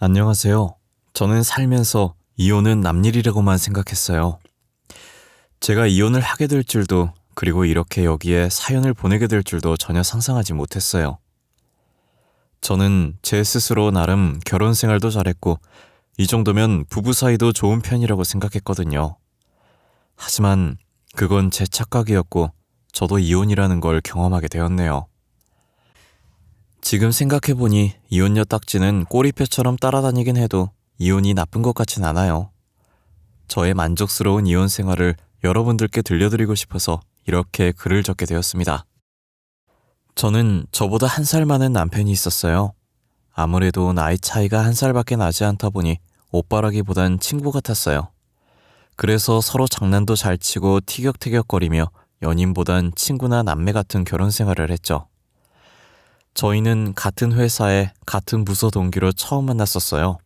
안녕하세요. 저는 살면서 이혼은 남일이라고만 생각했어요. 제가 이혼을 하게 될 줄도, 그리고 이렇게 여기에 사연을 보내게 될 줄도 전혀 상상하지 못했어요. 저는 제 스스로 나름 결혼 생활도 잘했고, 이 정도면 부부 사이도 좋은 편이라고 생각했거든요. 하지만 그건 제 착각이었고, 저도 이혼이라는 걸 경험하게 되었네요. 지금 생각해보니 이혼녀 딱지는 꼬리표처럼 따라다니긴 해도 이혼이 나쁜 것 같진 않아요. 저의 만족스러운 이혼 생활을 여러분들께 들려드리고 싶어서 이렇게 글을 적게 되었습니다. 저는 저보다 1살 많은 남편이 있었어요. 아무래도 나이 차이가 1살밖에 나지 않다 보니 오빠라기보단 친구 같았어요. 그래서 서로 장난도 잘 치고 티격태격거리며 연인보단 친구나 남매 같은 결혼 생활을 했죠. 저희는 같은 회사에 같은 부서 동기로 처음 만났었어요.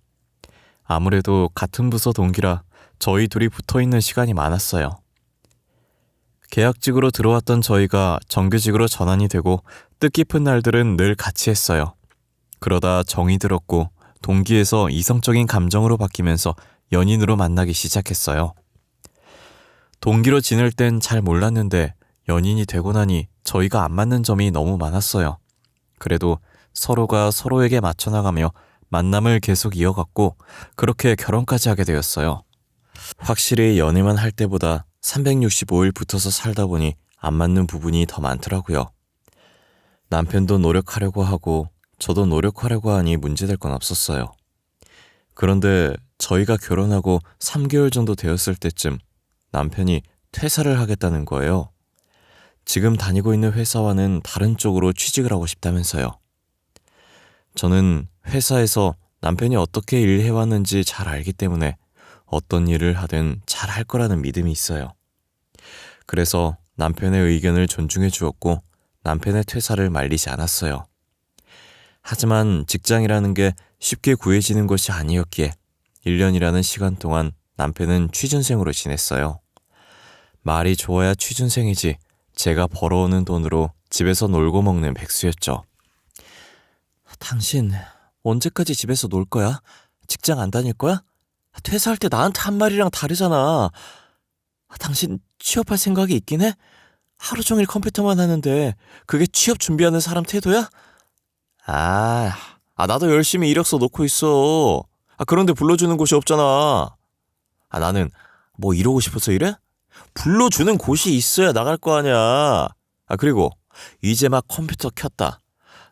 아무래도 같은 부서 동기라 저희 둘이 붙어있는 시간이 많았어요. 계약직으로 들어왔던 저희가 정규직으로 전환이 되고 뜻깊은 날들은 늘 같이 했어요. 그러다 정이 들었고 동기에서 이성적인 감정으로 바뀌면서 연인으로 만나기 시작했어요. 동기로 지낼 땐 잘 몰랐는데 연인이 되고 나니 저희가 안 맞는 점이 너무 많았어요. 그래도 서로가 서로에게 맞춰나가며 만남을 계속 이어갔고 그렇게 결혼까지 하게 되었어요. 확실히 연애만 할 때보다 365일 붙어서 살다 보니 안 맞는 부분이 더 많더라고요. 남편도 노력하려고 하고 저도 노력하려고 하니 문제될 건 없었어요. 그런데 저희가 결혼하고 3개월 정도 되었을 때쯤 남편이 퇴사를 하겠다는 거예요. 지금 다니고 있는 회사와는 다른 쪽으로 취직을 하고 싶다면서요. 저는 회사에서 남편이 어떻게 일해왔는지 잘 알기 때문에 어떤 일을 하든 잘 할 거라는 믿음이 있어요. 그래서 남편의 의견을 존중해 주었고 남편의 퇴사를 말리지 않았어요. 하지만 직장이라는 게 쉽게 구해지는 것이 아니었기에 1년이라는 시간 동안 남편은 취준생으로 지냈어요. 말이 좋아야 취준생이지 제가 벌어오는 돈으로 집에서 놀고 먹는 백수였죠. 당신 언제까지 집에서 놀 거야? 직장 안 다닐 거야? 퇴사할 때 나한테 한 말이랑 다르잖아. 당신 취업할 생각이 있긴 해? 하루 종일 컴퓨터만 하는데 그게 취업 준비하는 사람 태도야? 나도 열심히 이력서 놓고 있어. 그런데 불러주는 곳이 없잖아. 나는 뭐 이러고 싶어서 이래? 불러주는 곳이 있어야 나갈 거 아니야. 그리고 이제 막 컴퓨터 켰다.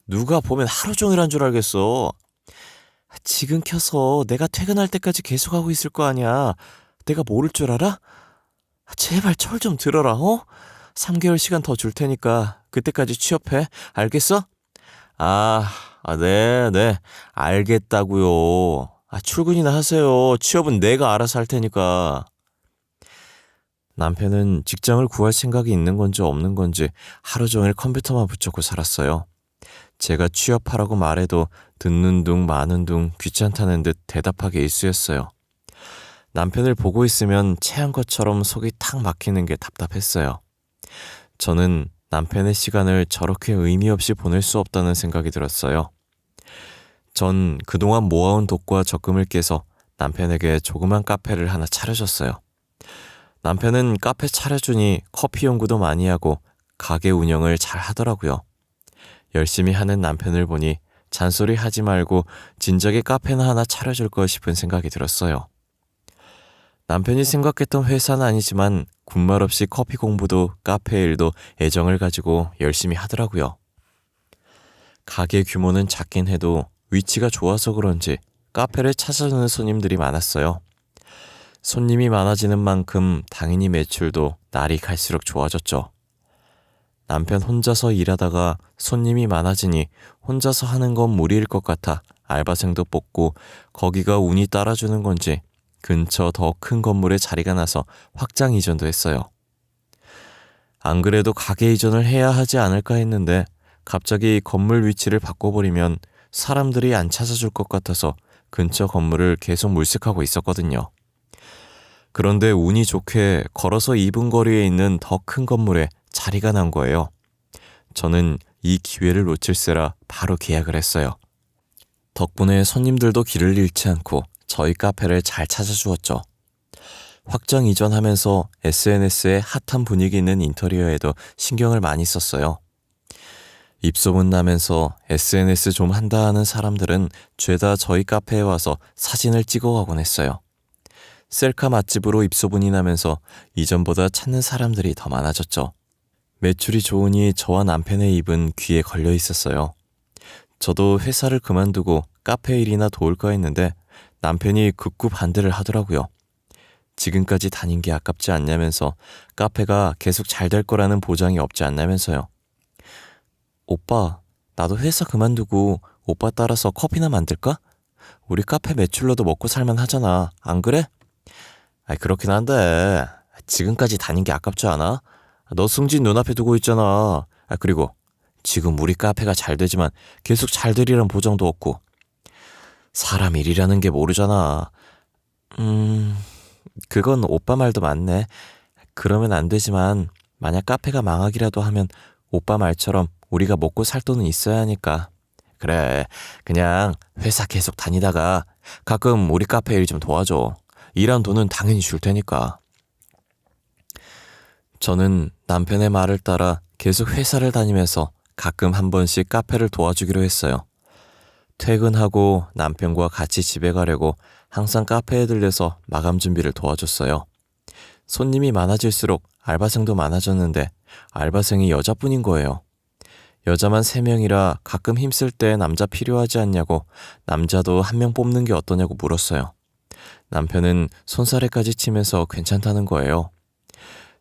누가 보면 하루 종일 한 줄 알겠어. 지금 켜서 내가 퇴근할 때까지 계속하고 있을 거 아니야. 내가 모를 줄 알아? 제발 철 좀 들어라, 3개월 시간 더 줄 테니까 그때까지 취업해. 알겠어? 네. 알겠다고요. 출근이나 하세요. 취업은 내가 알아서 할 테니까. 남편은 직장을 구할 생각이 있는 건지 없는 건지 하루 종일 컴퓨터만 붙잡고 살았어요. 제가 취업하라고 말해도 듣는 둥 마는 둥 귀찮다는 듯 대답하기 일쑤였어요. 남편을 보고 있으면 체한 것처럼 속이 탁 막히는 게 답답했어요. 저는 남편의 시간을 저렇게 의미 없이 보낼 수 없다는 생각이 들었어요. 전 그동안 모아온 독과 적금을 깨서 남편에게 조그만 카페를 하나 차려줬어요. 남편은 카페 차려주니 커피 연구도 많이 하고 가게 운영을 잘 하더라고요. 열심히 하는 남편을 보니 잔소리 하지 말고 진작에 카페나 하나 차려줄 걸 싶은 생각이 들었어요. 남편이 생각했던 회사는 아니지만 군말 없이 커피 공부도 카페 일도 애정을 가지고 열심히 하더라고요. 가게 규모는 작긴 해도 위치가 좋아서 그런지 카페를 찾아주는 손님들이 많았어요. 손님이 많아지는 만큼 당연히 매출도 날이 갈수록 좋아졌죠. 남편 혼자서 일하다가 손님이 많아지니 혼자서 하는 건 무리일 것 같아 알바생도 뽑고 거기가 운이 따라주는 건지 근처 더 큰 건물에 자리가 나서 확장 이전도 했어요. 안 그래도 가게 이전을 해야 하지 않을까 했는데 갑자기 건물 위치를 바꿔버리면 사람들이 안 찾아줄 것 같아서 근처 건물을 계속 물색하고 있었거든요. 그런데 운이 좋게 걸어서 2분 거리에 있는 더 큰 건물에 자리가 난 거예요. 저는 이 기회를 놓칠세라 바로 계약을 했어요. 덕분에 손님들도 길을 잃지 않고 저희 카페를 잘 찾아주었죠. 확장 이전하면서 SNS에 핫한 분위기 있는 인테리어에도 신경을 많이 썼어요. 입소문 나면서 SNS 좀 한다 하는 사람들은 죄다 저희 카페에 와서 사진을 찍어가곤 했어요. 셀카 맛집으로 입소문이 나면서 이전보다 찾는 사람들이 더 많아졌죠. 매출이 좋으니 저와 남편의 입은 귀에 걸려 있었어요. 저도 회사를 그만두고 카페 일이나 도울까 했는데 남편이 극구 반대를 하더라고요. 지금까지 다닌 게 아깝지 않냐면서 카페가 계속 잘 될 거라는 보장이 없지 않냐면서요. 오빠, 나도 회사 그만두고 오빠 따라서 커피나 만들까? 우리 카페 매출로도 먹고 살만 하잖아. 안 그래? 그렇긴 한데 지금까지 다닌 게 아깝지 않아? 너 승진 눈앞에 두고 있잖아. 그리고 지금 우리 카페가 잘 되지만 계속 잘 되리란 보장도 없고. 사람 일이라는 게 모르잖아. 그건 오빠 말도 맞네. 그러면 안 되지만 만약 카페가 망하기라도 하면 오빠 말처럼 우리가 먹고 살 돈은 있어야 하니까. 그래, 그냥 회사 계속 다니다가 가끔 우리 카페 일 좀 도와줘. 일한 돈은 당연히 줄 테니까. 저는 남편의 말을 따라 계속 회사를 다니면서 가끔 한 번씩 카페를 도와주기로 했어요. 퇴근하고 남편과 같이 집에 가려고 항상 카페에 들려서 마감 준비를 도와줬어요. 손님이 많아질수록 알바생도 많아졌는데 알바생이 여자뿐인 거예요. 여자만 3명이라 가끔 힘쓸 때 남자 필요하지 않냐고 남자도 1명 뽑는 게 어떠냐고 물었어요. 남편은 손사래까지 치면서 괜찮다는 거예요.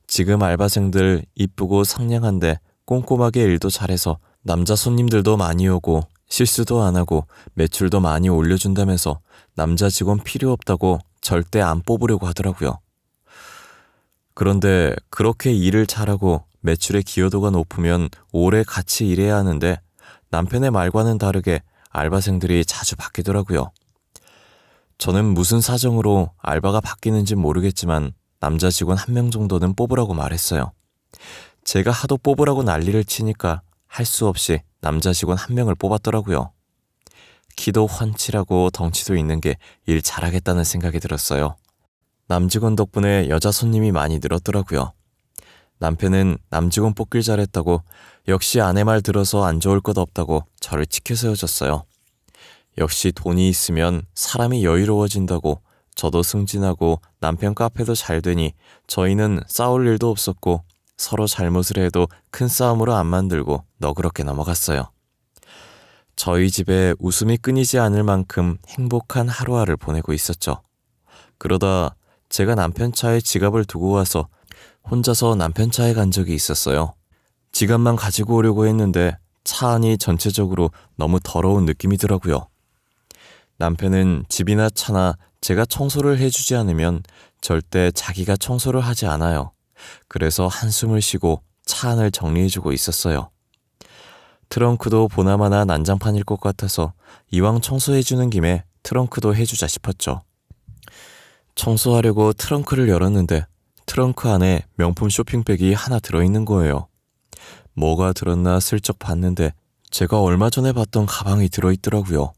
지금 알바생들 이쁘고 상냥한데 꼼꼼하게 일도 잘해서 남자 손님들도 많이 오고 실수도 안 하고 매출도 많이 올려준다면서 남자 직원 필요 없다고 절대 안 뽑으려고 하더라고요. 그런데 그렇게 일을 잘하고 매출의 기여도가 높으면 오래 같이 일해야 하는데 남편의 말과는 다르게 알바생들이 자주 바뀌더라고요. 저는 무슨 사정으로 알바가 바뀌는지 모르겠지만 남자 직원 1명 정도는 뽑으라고 말했어요. 제가 하도 뽑으라고 난리를 치니까 할 수 없이 남자 직원 1명을 뽑았더라고요. 키도 훤칠하고 덩치도 있는 게 일 잘하겠다는 생각이 들었어요. 남직원 덕분에 여자 손님이 많이 늘었더라고요. 남편은 남직원 뽑길 잘했다고 역시 아내 말 들어서 안 좋을 것 없다고 저를 지켜 세워줬어요. 역시 돈이 있으면 사람이 여유로워진다고 저도 승진하고 남편 카페도 잘 되니 저희는 싸울 일도 없었고 서로 잘못을 해도 큰 싸움으로 안 만들고 너그럽게 넘어갔어요. 저희 집에 웃음이 끊이지 않을 만큼 행복한 하루하루를 보내고 있었죠. 그러다 제가 남편 차에 지갑을 두고 와서 혼자서 남편 차에 간 적이 있었어요. 지갑만 가지고 오려고 했는데 차 안이 전체적으로 너무 더러운 느낌이더라고요. 남편은 집이나 차나 제가 청소를 해주지 않으면 절대 자기가 청소를 하지 않아요. 그래서 한숨을 쉬고 차 안을 정리해주고 있었어요. 트렁크도 보나마나 난장판일 것 같아서 이왕 청소해주는 김에 트렁크도 해주자 싶었죠. 청소하려고 트렁크를 열었는데 트렁크 안에 명품 쇼핑백이 하나 들어있는 거예요. 뭐가 들었나 슬쩍 봤는데 제가 얼마 전에 봤던 가방이 들어있더라고요.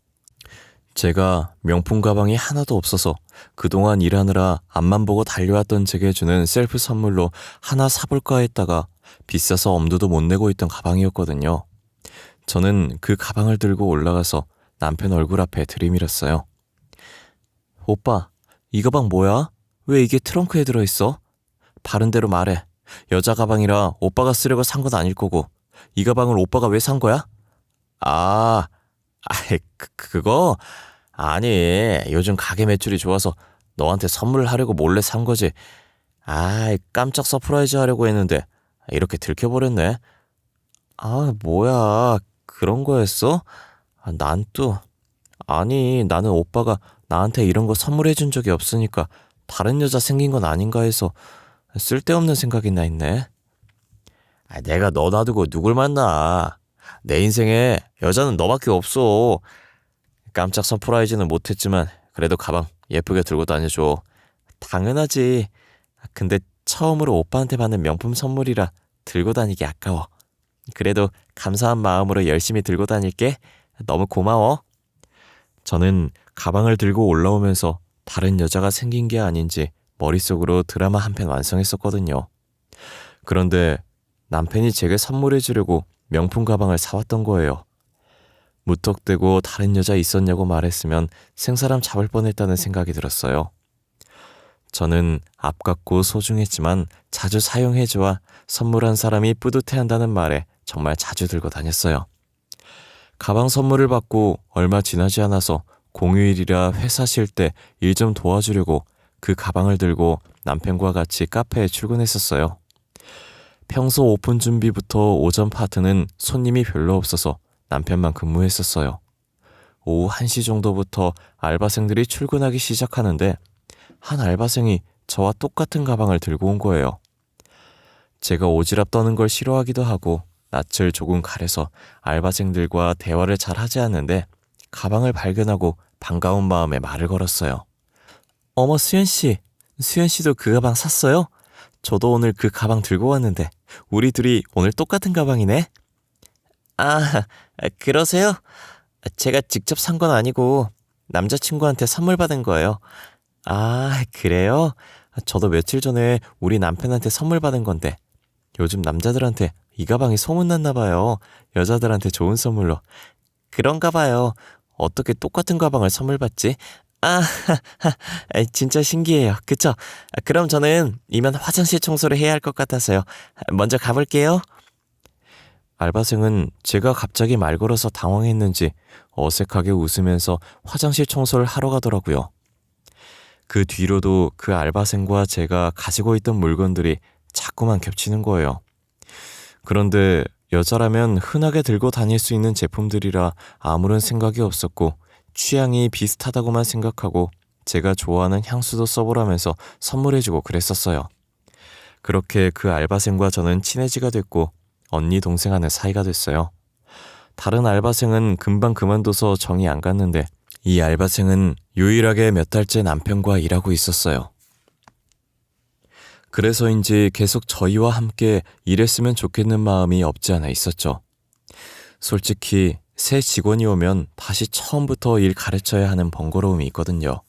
제가 명품 가방이 하나도 없어서 그동안 일하느라 앞만 보고 달려왔던 제게 주는 셀프 선물로 하나 사볼까 했다가 비싸서 엄두도 못 내고 있던 가방이었거든요. 저는 그 가방을 들고 올라가서 남편 얼굴 앞에 들이밀었어요. 오빠, 이 가방 뭐야? 왜 이게 트렁크에 들어있어? 바른 대로 말해. 여자 가방이라 오빠가 쓰려고 산 건 아닐 거고 이 가방을 오빠가 왜 산 거야? 그거? 아니, 요즘 가게 매출이 좋아서 너한테 선물을 하려고 몰래 산 거지. 깜짝 서프라이즈 하려고 했는데 이렇게 들켜버렸네. 뭐야, 그런 거였어? 나는 오빠가 나한테 이런 거 선물해 준 적이 없으니까 다른 여자 생긴 건 아닌가 해서 쓸데없는 생각이나 했네. 내가 너 놔두고 누굴 만나. 내 인생에 여자는 너밖에 없어. 깜짝 서프라이즈는 못했지만 그래도 가방 예쁘게 들고 다녀줘. 당연하지. 근데 처음으로 오빠한테 받는 명품 선물이라 들고 다니기 아까워. 그래도 감사한 마음으로 열심히 들고 다닐게. 너무 고마워. 저는 가방을 들고 올라오면서 다른 여자가 생긴 게 아닌지 머릿속으로 드라마 한 편 완성했었거든요. 그런데 남편이 제게 선물해 주려고 명품 가방을 사왔던 거예요. 무턱대고 다른 여자 있었냐고 말했으면 생사람 잡을 뻔했다는 생각이 들었어요. 저는 아깝고 소중했지만 자주 사용해줘야 선물한 사람이 뿌듯해한다는 말에 정말 자주 들고 다녔어요. 가방 선물을 받고 얼마 지나지 않아서 공휴일이라 회사 쉴 때 일 좀 도와주려고 그 가방을 들고 남편과 같이 카페에 출근했었어요. 평소 오픈 준비부터 오전 파트는 손님이 별로 없어서 남편만 근무했었어요. 오후 1시 정도부터 알바생들이 출근하기 시작하는데 한 알바생이 저와 똑같은 가방을 들고 온 거예요. 제가 오지랖 떠는 걸 싫어하기도 하고 낯을 조금 가려서 알바생들과 대화를 잘 하지 않는데 가방을 발견하고 반가운 마음에 말을 걸었어요. 어머, 수연씨. 수연씨도 그 가방 샀어요? 저도 오늘 그 가방 들고 왔는데 우리 둘이 오늘 똑같은 가방이네. 아, 그러세요? 제가 직접 산 건 아니고 남자친구한테 선물 받은 거예요. 아, 그래요? 저도 며칠 전에 우리 남편한테 선물 받은 건데 요즘 남자들한테 이 가방이 소문났나 봐요. 여자들한테 좋은 선물로. 그런가 봐요. 어떻게 똑같은 가방을 선물 받지? 아, 진짜 신기해요. 그쵸? 그럼 저는 이만 화장실 청소를 해야 할 것 같아서요. 먼저 가볼게요. 알바생은 제가 갑자기 말 걸어서 당황했는지 어색하게 웃으면서 화장실 청소를 하러 가더라고요. 그 뒤로도 그 알바생과 제가 가지고 있던 물건들이 자꾸만 겹치는 거예요. 그런데 여자라면 흔하게 들고 다닐 수 있는 제품들이라 아무런 생각이 없었고 취향이 비슷하다고만 생각하고 제가 좋아하는 향수도 써보라면서 선물해주고 그랬었어요. 그렇게 그 알바생과 저는 친해지가 됐고 언니 동생 하는 사이가 됐어요. 다른 알바생은 금방 그만둬서 정이 안 갔는데 이 알바생은 유일하게 몇 달째 남편과 일하고 있었어요. 그래서인지 계속 저희와 함께 일했으면 좋겠는 마음이 없지 않아 있었죠. 솔직히 새 직원이 오면 다시 처음부터 일 가르쳐야 하는 번거로움이 있거든요.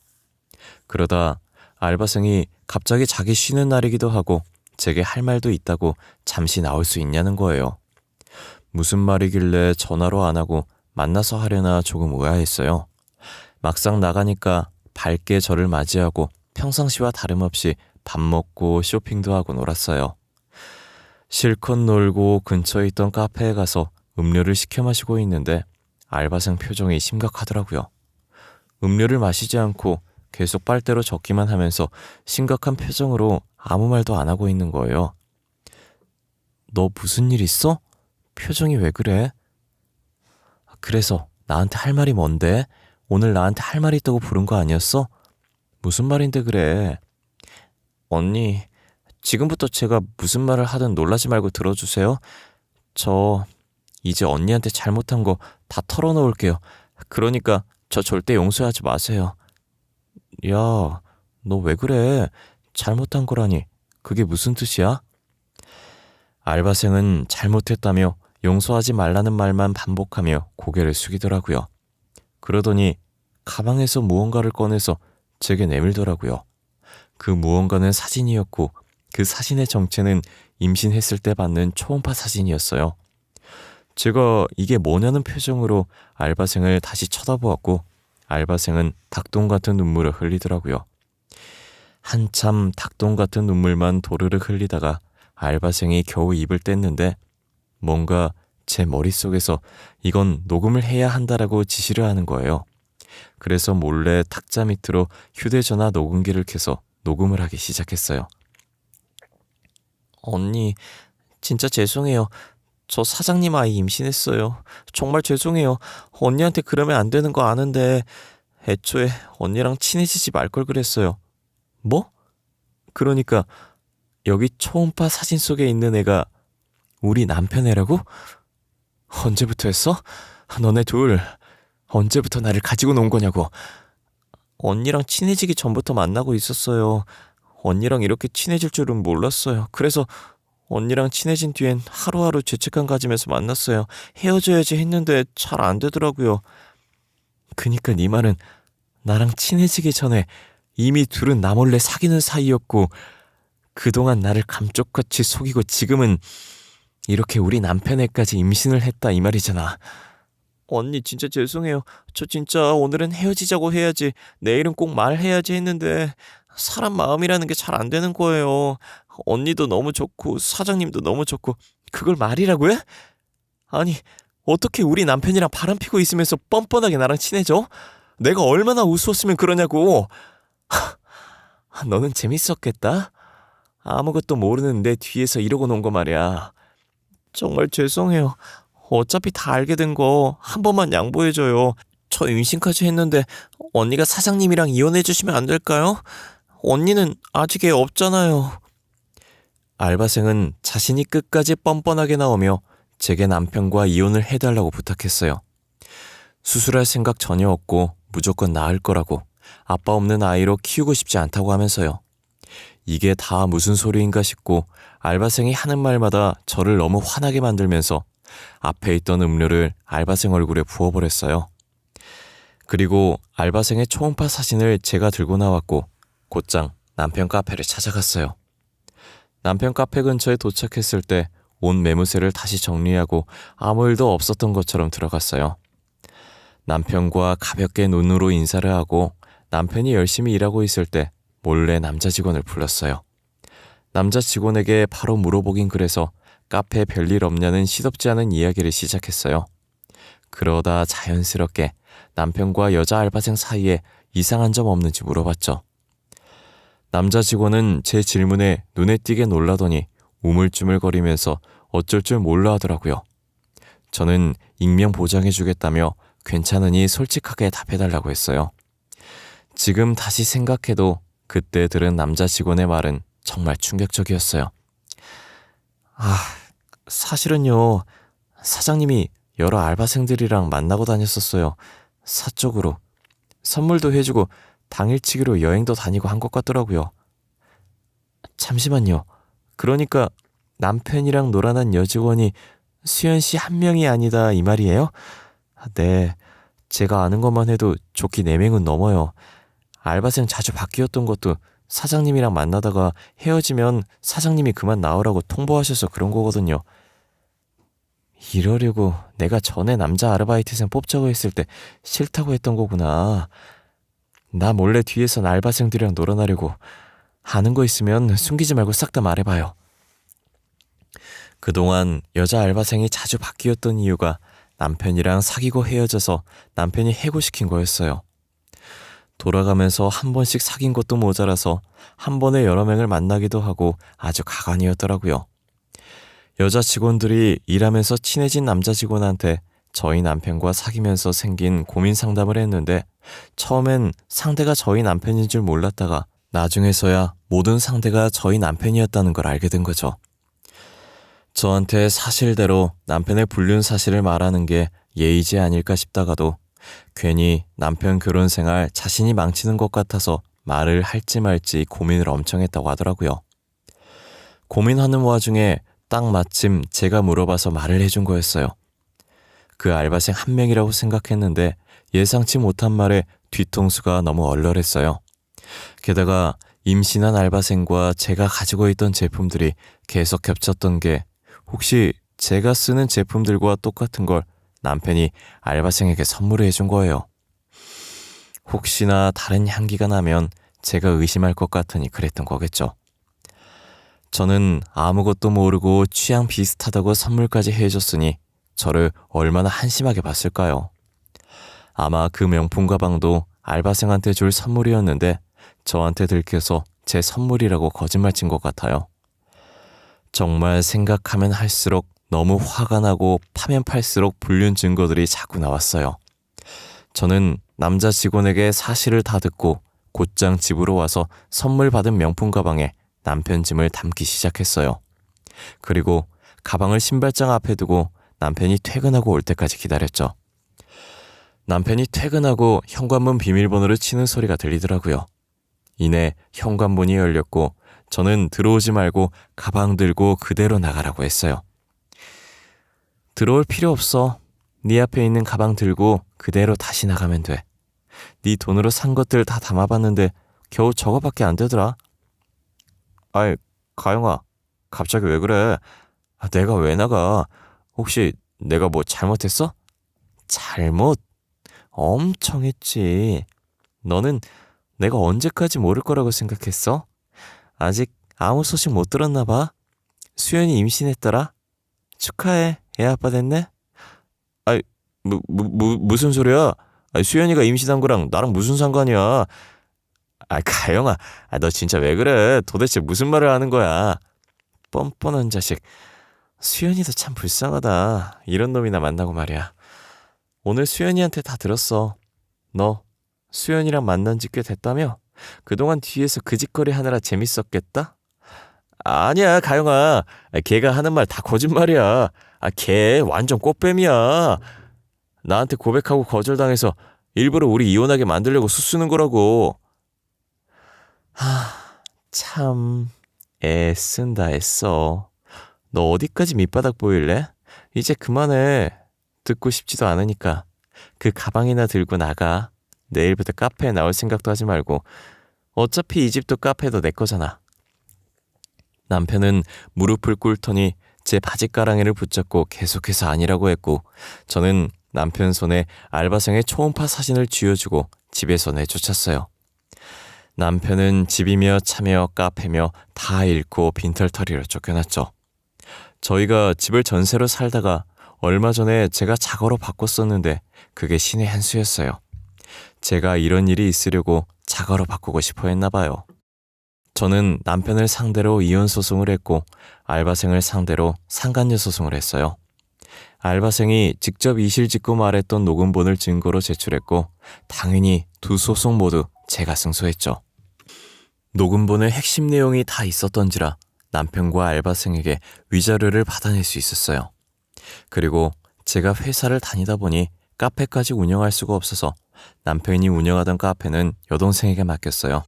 그러다 알바생이 갑자기 자기 쉬는 날이기도 하고 제게 할 말도 있다고 잠시 나올 수 있냐는 거예요. 무슨 말이길래 전화로 안 하고 만나서 하려나 조금 의아했어요. 막상 나가니까 밝게 저를 맞이하고 평상시와 다름없이 밥 먹고 쇼핑도 하고 놀았어요. 실컷 놀고 근처에 있던 카페에 가서 음료를 시켜 마시고 있는데 알바생 표정이 심각하더라고요. 음료를 마시지 않고 계속 빨대로 적기만 하면서 심각한 표정으로 아무 말도 안 하고 있는 거예요. 너 무슨 일 있어? 표정이 왜 그래? 그래서 나한테 할 말이 뭔데? 오늘 나한테 할 말이 있다고 부른 거 아니었어? 무슨 말인데 그래? 언니, 지금부터 제가 무슨 말을 하든 놀라지 말고 들어주세요. 저 이제 언니한테 잘못한 거 다 털어놓을게요. 그러니까 저 절대 용서하지 마세요. 야, 너 왜 그래? 잘못한 거라니. 그게 무슨 뜻이야? 알바생은 잘못했다며 용서하지 말라는 말만 반복하며 고개를 숙이더라고요. 그러더니 가방에서 무언가를 꺼내서 제게 내밀더라고요. 그 무언가는 사진이었고 그 사진의 정체는 임신했을 때 받는 초음파 사진이었어요. 제가 이게 뭐냐는 표정으로 알바생을 다시 쳐다보았고 알바생은 닭똥 같은 눈물을 흘리더라고요. 한참 닭똥 같은 눈물만 도르륵 흘리다가 알바생이 겨우 입을 뗐는데 뭔가 제 머릿속에서 이건 녹음을 해야 한다라고 지시를 하는 거예요. 그래서 몰래 탁자 밑으로 휴대전화 녹음기를 켜서 녹음을 하기 시작했어요. 언니, 진짜 죄송해요. 저 사장님 아이 임신했어요. 정말 죄송해요. 언니한테 그러면 안 되는 거 아는데 애초에 언니랑 친해지지 말 걸 그랬어요. 뭐? 그러니까 여기 초음파 사진 속에 있는 애가 우리 남편 애라고? 언제부터 했어? 너네 둘 언제부터 나를 가지고 논 거냐고. 언니랑 친해지기 전부터 만나고 있었어요. 언니랑 이렇게 친해질 줄은 몰랐어요. 그래서 언니랑 친해진 뒤엔 하루하루 죄책감 가지면서 만났어요. 헤어져야지 했는데 잘 안 되더라고요. 그니까 네 말은 나랑 친해지기 전에 이미 둘은 나 몰래 사귀는 사이였고 그동안 나를 감쪽같이 속이고 지금은 이렇게 우리 남편애까지 임신을 했다 이 말이잖아. 언니 진짜 죄송해요. 저 진짜 오늘은 헤어지자고 해야지, 내일은 꼭 말해야지 했는데 사람 마음이라는 게 잘 안 되는 거예요. 언니도 너무 좋고 사장님도 너무 좋고 그걸 말이라고 해? 아니 어떻게 우리 남편이랑 바람 피고 있으면서 뻔뻔하게 나랑 친해져? 내가 얼마나 우스웠으면 그러냐고. 너는 재밌었겠다? 아무것도 모르는 내 뒤에서 이러고 논 거 말이야. 정말 죄송해요. 어차피 다 알게 된 거 한 번만 양보해줘요. 저 임신까지 했는데 언니가 사장님이랑 이혼해주시면 안 될까요? 언니는 아직 애 없잖아요. 알바생은 자신이 끝까지 뻔뻔하게 나오며 제게 남편과 이혼을 해달라고 부탁했어요. 수술할 생각 전혀 없고 무조건 낳을 거라고, 아빠 없는 아이로 키우고 싶지 않다고 하면서요. 이게 다 무슨 소리인가 싶고 알바생이 하는 말마다 저를 너무 화나게 만들면서 앞에 있던 음료를 알바생 얼굴에 부어버렸어요. 그리고 알바생의 초음파 사진을 제가 들고 나왔고 곧장 남편 카페를 찾아갔어요. 남편 카페 근처에 도착했을 때 옷 매무새를 다시 정리하고 아무 일도 없었던 것처럼 들어갔어요. 남편과 가볍게 눈으로 인사를 하고 남편이 열심히 일하고 있을 때 몰래 남자 직원을 불렀어요. 남자 직원에게 바로 물어보긴 그래서 카페에 별일 없냐는 시덥지 않은 이야기를 시작했어요. 그러다 자연스럽게 남편과 여자 알바생 사이에 이상한 점 없는지 물어봤죠. 남자 직원은 제 질문에 눈에 띄게 놀라더니 우물쭈물거리면서 어쩔 줄 몰라 하더라고요. 저는 익명 보장해주겠다며 괜찮으니 솔직하게 답해달라고 했어요. 지금 다시 생각해도 그때 들은 남자 직원의 말은 정말 충격적이었어요. 사실은요, 사장님이 여러 알바생들이랑 만나고 다녔었어요. 사적으로. 선물도 해주고 당일치기로 여행도 다니고 한 것 같더라고요. 잠시만요. 그러니까 남편이랑 놀아난 여직원이 수연 씨 한 명이 아니다 이 말이에요? 네, 제가 아는 것만 해도 좋기 4명은 넘어요. 알바생 자주 바뀌었던 것도 사장님이랑 만나다가 헤어지면 사장님이 그만 나오라고 통보하셔서 그런 거거든요. 이러려고 내가 전에 남자 아르바이트생 뽑자고 했을 때 싫다고 했던 거구나. 나 몰래 뒤에선 알바생들이랑 놀아나려고. 아는 거 있으면 숨기지 말고 싹 다 말해봐요. 그동안 여자 알바생이 자주 바뀌었던 이유가 남편이랑 사귀고 헤어져서 남편이 해고시킨 거였어요. 돌아가면서 한 번씩 사귄 것도 모자라서 한 번에 여러 명을 만나기도 하고 아주 가관이었더라고요. 여자 직원들이 일하면서 친해진 남자 직원한테 저희 남편과 사귀면서 생긴 고민 상담을 했는데 처음엔 상대가 저희 남편인 줄 몰랐다가 나중에서야 모든 상대가 저희 남편이었다는 걸 알게 된 거죠. 저한테 사실대로 남편의 불륜 사실을 말하는 게 예의지 아닐까 싶다가도 괜히 남편 결혼 생활 자신이 망치는 것 같아서 말을 할지 말지 고민을 엄청 했다고 하더라고요. 고민하는 와중에 딱 마침 제가 물어봐서 말을 해준 거였어요. 그 알바생 한 명이라고 생각했는데 예상치 못한 말에 뒤통수가 너무 얼얼했어요. 게다가 임신한 알바생과 제가 가지고 있던 제품들이 계속 겹쳤던 게 혹시 제가 쓰는 제품들과 똑같은 걸 남편이 알바생에게 선물을 해준 거예요. 혹시나 다른 향기가 나면 제가 의심할 것 같으니 그랬던 거겠죠. 저는 아무것도 모르고 취향 비슷하다고 선물까지 해줬으니 저를 얼마나 한심하게 봤을까요? 아마 그 명품 가방도 알바생한테 줄 선물이었는데 저한테 들켜서 제 선물이라고 거짓말 친 것 같아요. 정말 생각하면 할수록 너무 화가 나고 파면 팔수록 불륜 증거들이 자꾸 나왔어요. 저는 남자 직원에게 사실을 다 듣고 곧장 집으로 와서 선물 받은 명품 가방에 남편 짐을 담기 시작했어요. 그리고 가방을 신발장 앞에 두고 남편이 퇴근하고 올 때까지 기다렸죠. 남편이 퇴근하고 현관문 비밀번호를 치는 소리가 들리더라고요. 이내 현관문이 열렸고 저는 들어오지 말고 가방 들고 그대로 나가라고 했어요. 들어올 필요 없어. 네 앞에 있는 가방 들고 그대로 다시 나가면 돼. 네 돈으로 산 것들 다 담아봤는데 겨우 저거밖에 안 되더라. 아이, 가영아, 갑자기 왜 그래? 내가 왜 나가? 혹시 내가 뭐 잘못했어? 잘못? 엄청 했지. 너는 내가 언제까지 모를 거라고 생각했어? 아직 아무 소식 못 들었나 봐. 수연이 임신했더라. 축하해. 애 아빠 됐네. 아이, 무슨 소리야? 수연이가 임신한 거랑 나랑 무슨 상관이야? 가영아, 너 진짜 왜 그래? 도대체 무슨 말을 하는 거야? 뻔뻔한 자식. 수연이도 참 불쌍하다. 이런 놈이나 만나고 말이야. 오늘 수연이한테 다 들었어. 너 수연이랑 만난 지 꽤 됐다며? 그동안 뒤에서 그 짓거리 하느라 재밌었겠다? 아니야, 가영아. 걔가 하는 말 다 거짓말이야. 걔 완전 꽃뱀이야. 나한테 고백하고 거절당해서 일부러 우리 이혼하게 만들려고 수쓰는 거라고. 참 애쓴다 애써. 너 어디까지 밑바닥 보일래? 이제 그만해. 듣고 싶지도 않으니까. 그 가방이나 들고 나가. 내일부터 카페에 나올 생각도 하지 말고. 어차피 이 집도 카페도 내 거잖아. 남편은 무릎을 꿇더니 제 바지가랑이를 붙잡고 계속해서 아니라고 했고, 저는 남편 손에 알바생의 초음파 사진을 쥐어주고 집에서 내쫓았어요. 남편은 집이며 차며 카페며 다 잃고 빈털터리로 쫓겨났죠. 저희가 집을 전세로 살다가 얼마 전에 제가 자거로 바꿨었는데 그게 신의 한 수였어요. 제가 이런 일이 있으려고 자거로 바꾸고 싶어 했나 봐요. 저는 남편을 상대로 이혼 소송을 했고 알바생을 상대로 상간녀 소송을 했어요. 알바생이 직접 이실 짓고 말했던 녹음본을 증거로 제출했고 당연히 두 소송 모두 제가 승소했죠. 녹음본의 핵심 내용이 다 있었던지라 남편과 알바생에게 위자료를 받아낼 수 있었어요. 그리고 제가 회사를 다니다 보니 카페까지 운영할 수가 없어서 남편이 운영하던 카페는 여동생에게 맡겼어요.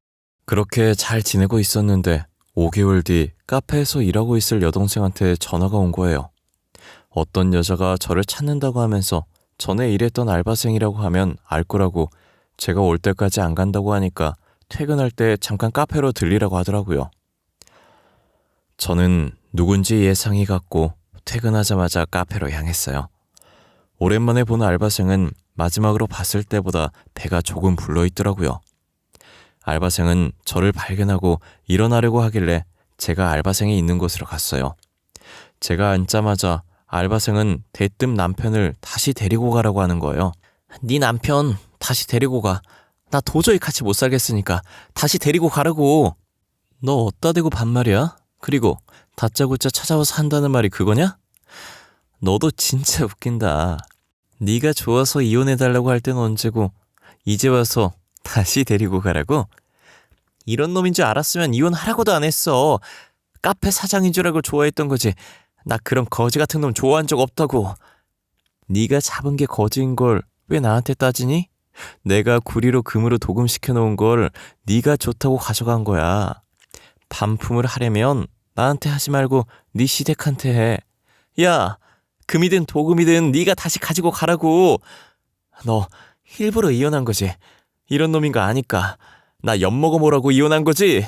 그렇게 잘 지내고 있었는데 5개월 뒤 카페에서 일하고 있을 여동생한테 전화가 온 거예요. 어떤 여자가 저를 찾는다고 하면서 전에 일했던 알바생이라고 하면 알 거라고 제가 올 때까지 안 간다고 하니까 퇴근할 때 잠깐 카페로 들리라고 하더라고요. 저는 누군지 예상이 갔고 퇴근하자마자 카페로 향했어요. 오랜만에 본 알바생은 마지막으로 봤을 때보다 배가 조금 불러있더라고요. 알바생은 저를 발견하고 일어나려고 하길래 제가 알바생이 있는 곳으로 갔어요. 제가 앉자마자 알바생은 대뜸 남편을 다시 데리고 가라고 하는 거예요. 네 남편 다시 데리고 가. 나 도저히 같이 못 살겠으니까 다시 데리고 가라고. 너 어디다 대고 반말이야? 그리고 다짜고짜 찾아와서 한다는 말이 그거냐? 너도 진짜 웃긴다. 네가 좋아서 이혼해달라고 할 땐 언제고 이제 와서 다시 데리고 가라고? 이런 놈인 줄 알았으면 이혼하라고도 안 했어. 카페 사장인 줄 알고 좋아했던 거지. 나 그런 거지 같은 놈 좋아한 적 없다고. 네가 잡은 게 거지인 걸 왜 나한테 따지니? 내가 구리로 금으로 도금시켜 놓은 걸 네가 좋다고 가져간 거야. 반품을 하려면 나한테 하지 말고 네 시댁한테 해. 야, 금이든 도금이든 네가 다시 가지고 가라고. 너 일부러 이혼한 거지. 이런 놈인 거 아니까. 나 엿먹어보라고 이혼한 거지.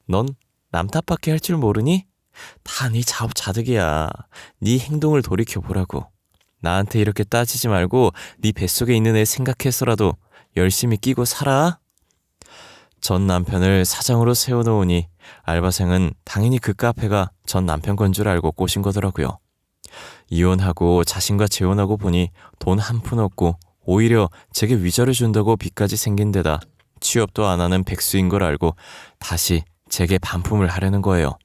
넌 남 탓밖에 할 줄 모르니? 다 네 자업자득이야. 네 행동을 돌이켜보라고. 나한테 이렇게 따지지 말고 네 뱃속에 있는 애 생각해서라도 열심히 끼고 살아. 전 남편을 사장으로 세워놓으니 알바생은 당연히 그 카페가 전 남편 건 줄 알고 꼬신 거더라고요. 이혼하고 자신과 재혼하고 보니 돈 한 푼 없고 오히려 제게 위자료 준다고 빚까지 생긴 데다 취업도 안 하는 백수인 걸 알고 다시 제게 반품을 하려는 거예요.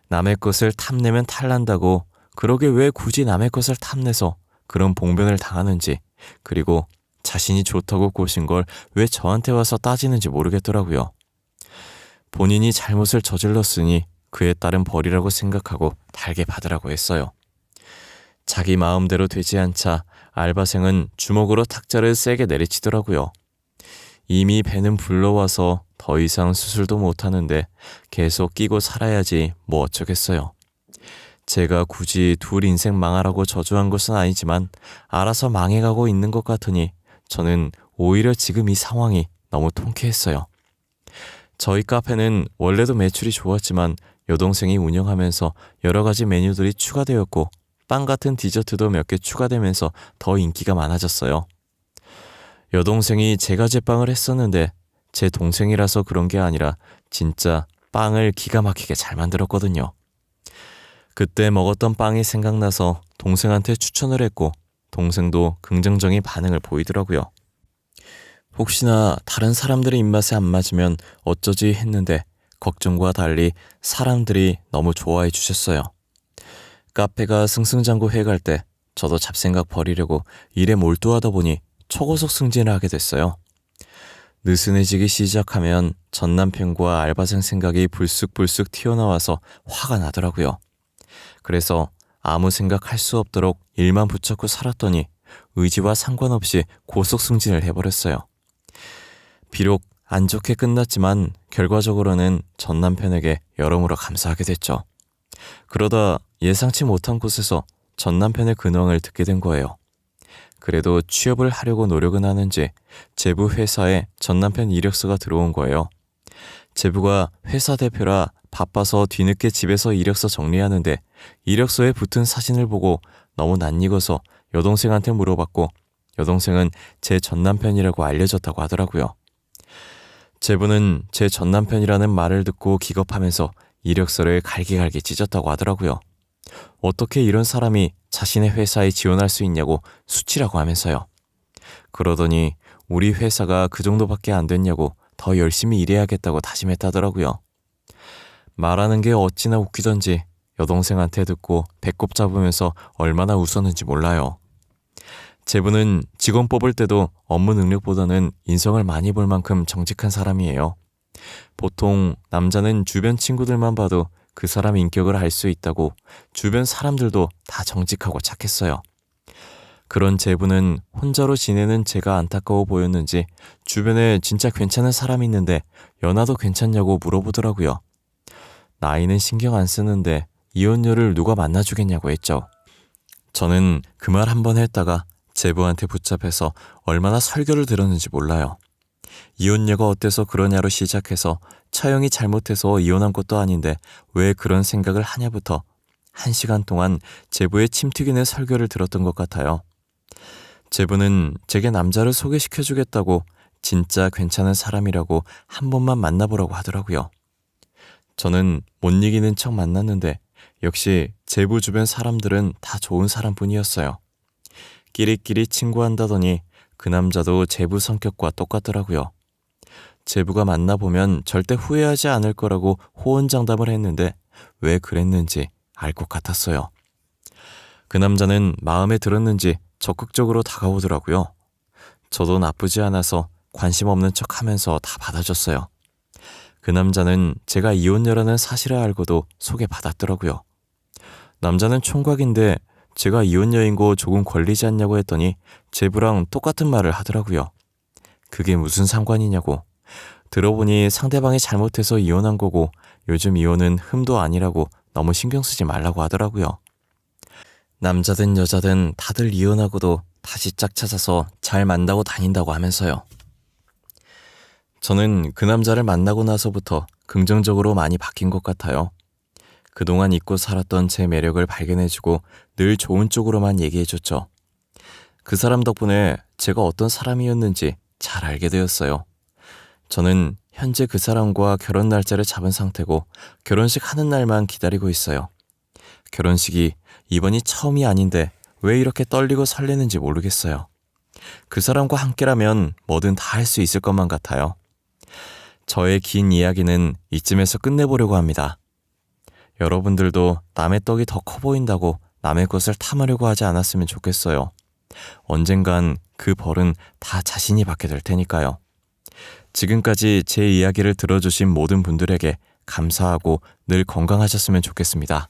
남의 것을 탐내면 탈난다고 그러게 왜 굳이 남의 것을 탐내서 그런 봉변을 당하는지, 그리고 자신이 좋다고 꼬신 걸 왜 저한테 와서 따지는지 모르겠더라고요. 본인이 잘못을 저질렀으니 그에 따른 벌이라고 생각하고 달게 받으라고 했어요. 자기 마음대로 되지 않자 알바생은 주먹으로 탁자를 세게 내리치더라고요. 이미 배는 불러와서 더 이상 수술도 못하는데 계속 끼고 살아야지 뭐 어쩌겠어요. 제가 굳이 둘 인생 망하라고 저주한 것은 아니지만 알아서 망해가고 있는 것 같으니 저는 오히려 지금 이 상황이 너무 통쾌했어요. 저희 카페는 원래도 매출이 좋았지만 여동생이 운영하면서 여러 가지 메뉴들이 추가되었고 빵 같은 디저트도 몇 개 추가되면서 더 인기가 많아졌어요. 여동생이 제과 제빵을 했었는데 제 동생이라서 그런 게 아니라 진짜 빵을 기가 막히게 잘 만들었거든요. 그때 먹었던 빵이 생각나서 동생한테 추천을 했고 동생도 긍정적인 반응을 보이더라고요. 혹시나 다른 사람들의 입맛에 안 맞으면 어쩌지 했는데 걱정과 달리 사람들이 너무 좋아해 주셨어요. 카페가 승승장구해 갈 때 저도 잡생각 버리려고 일에 몰두하다 보니 초고속 승진을 하게 됐어요. 느슨해지기 시작하면 전 남편과 알바생 생각이 불쑥불쑥 튀어나와서 화가 나더라고요. 그래서 아무 생각할 수 없도록 일만 붙잡고 살았더니 의지와 상관없이 고속 승진을 해버렸어요. 비록 안 좋게 끝났지만 결과적으로는 전 남편에게 여러모로 감사하게 됐죠. 그러다 예상치 못한 곳에서 전 남편의 근황을 듣게 된 거예요. 그래도 취업을 하려고 노력은 하는지 제부 회사에 전 남편 이력서가 들어온 거예요. 제부가 회사 대표라 바빠서 뒤늦게 집에서 이력서 정리하는데 이력서에 붙은 사진을 보고 너무 낯익어서 여동생한테 물어봤고 여동생은 제 전 남편이라고 알려줬다고 하더라고요. 제부는 제 전 남편이라는 말을 듣고 기겁하면서 이력서를 갈기갈기 찢었다고 하더라고요. 어떻게 이런 사람이 자신의 회사에 지원할 수 있냐고 수치라고 하면서요. 그러더니 우리 회사가 그 정도밖에 안 됐냐고 더 열심히 일해야겠다고 다짐했다더라고요. 말하는 게 어찌나 웃기던지 여동생한테 듣고 배꼽 잡으면서 얼마나 웃었는지 몰라요. 제부는 직원 뽑을 때도 업무 능력보다는 인성을 많이 볼 만큼 정직한 사람이에요. 보통 남자는 주변 친구들만 봐도 그 사람 인격을 알 수 있다고 주변 사람들도 다 정직하고 착했어요. 그런 제부는 혼자로 지내는 제가 안타까워 보였는지 주변에 진짜 괜찮은 사람이 있는데 연하도 괜찮냐고 물어보더라고요. 나이는 신경 안 쓰는데 이혼녀를 누가 만나주겠냐고 했죠. 저는 그 말 한 번 했다가 제부한테 붙잡혀서 얼마나 설교를 들었는지 몰라요. 이혼녀가 어때서 그러냐로 시작해서 처형이 잘못해서 이혼한 것도 아닌데 왜 그런 생각을 하냐부터 1시간 동안 제부의 침 튀기는 설교를 들었던 것 같아요. 제부는 제게 남자를 소개시켜주겠다고 진짜 괜찮은 사람이라고 한 번만 만나보라고 하더라고요. 저는 못 이기는 척 만났는데 역시 제부 주변 사람들은 다 좋은 사람뿐이었어요. 끼리끼리 친구한다더니 그 남자도 제부 성격과 똑같더라고요. 제부가 만나보면 절대 후회하지 않을 거라고 호언장담을 했는데 왜 그랬는지 알 것 같았어요. 그 남자는 마음에 들었는지 적극적으로 다가오더라고요. 저도 나쁘지 않아서 관심 없는 척 하면서 다 받아줬어요. 그 남자는 제가 이혼녀라는 사실을 알고도 소개받았더라고요. 남자는 총각인데 제가 이혼녀인 거 조금 걸리지 않냐고 했더니 제부랑 똑같은 말을 하더라고요. 그게 무슨 상관이냐고. 들어보니 상대방이 잘못해서 이혼한 거고 요즘 이혼은 흠도 아니라고 너무 신경 쓰지 말라고 하더라고요. 남자든 여자든 다들 이혼하고도 다시 짝 찾아서 잘 만나고 다닌다고 하면서요. 저는 그 남자를 만나고 나서부터 긍정적으로 많이 바뀐 것 같아요. 그동안 잊고 살았던 제 매력을 발견해주고 늘 좋은 쪽으로만 얘기해줬죠. 그 사람 덕분에 제가 어떤 사람이었는지 잘 알게 되었어요. 저는 현재 그 사람과 결혼 날짜를 잡은 상태고 결혼식 하는 날만 기다리고 있어요. 결혼식이 이번이 처음이 아닌데 왜 이렇게 떨리고 설레는지 모르겠어요. 그 사람과 함께라면 뭐든 다 할 수 있을 것만 같아요. 저의 긴 이야기는 이쯤에서 끝내보려고 합니다. 여러분들도 남의 떡이 더 커 보인다고 남의 것을 탐하려고 하지 않았으면 좋겠어요. 언젠간 그 벌은 다 자신이 받게 될 테니까요. 지금까지 제 이야기를 들어주신 모든 분들에게 감사하고 늘 건강하셨으면 좋겠습니다.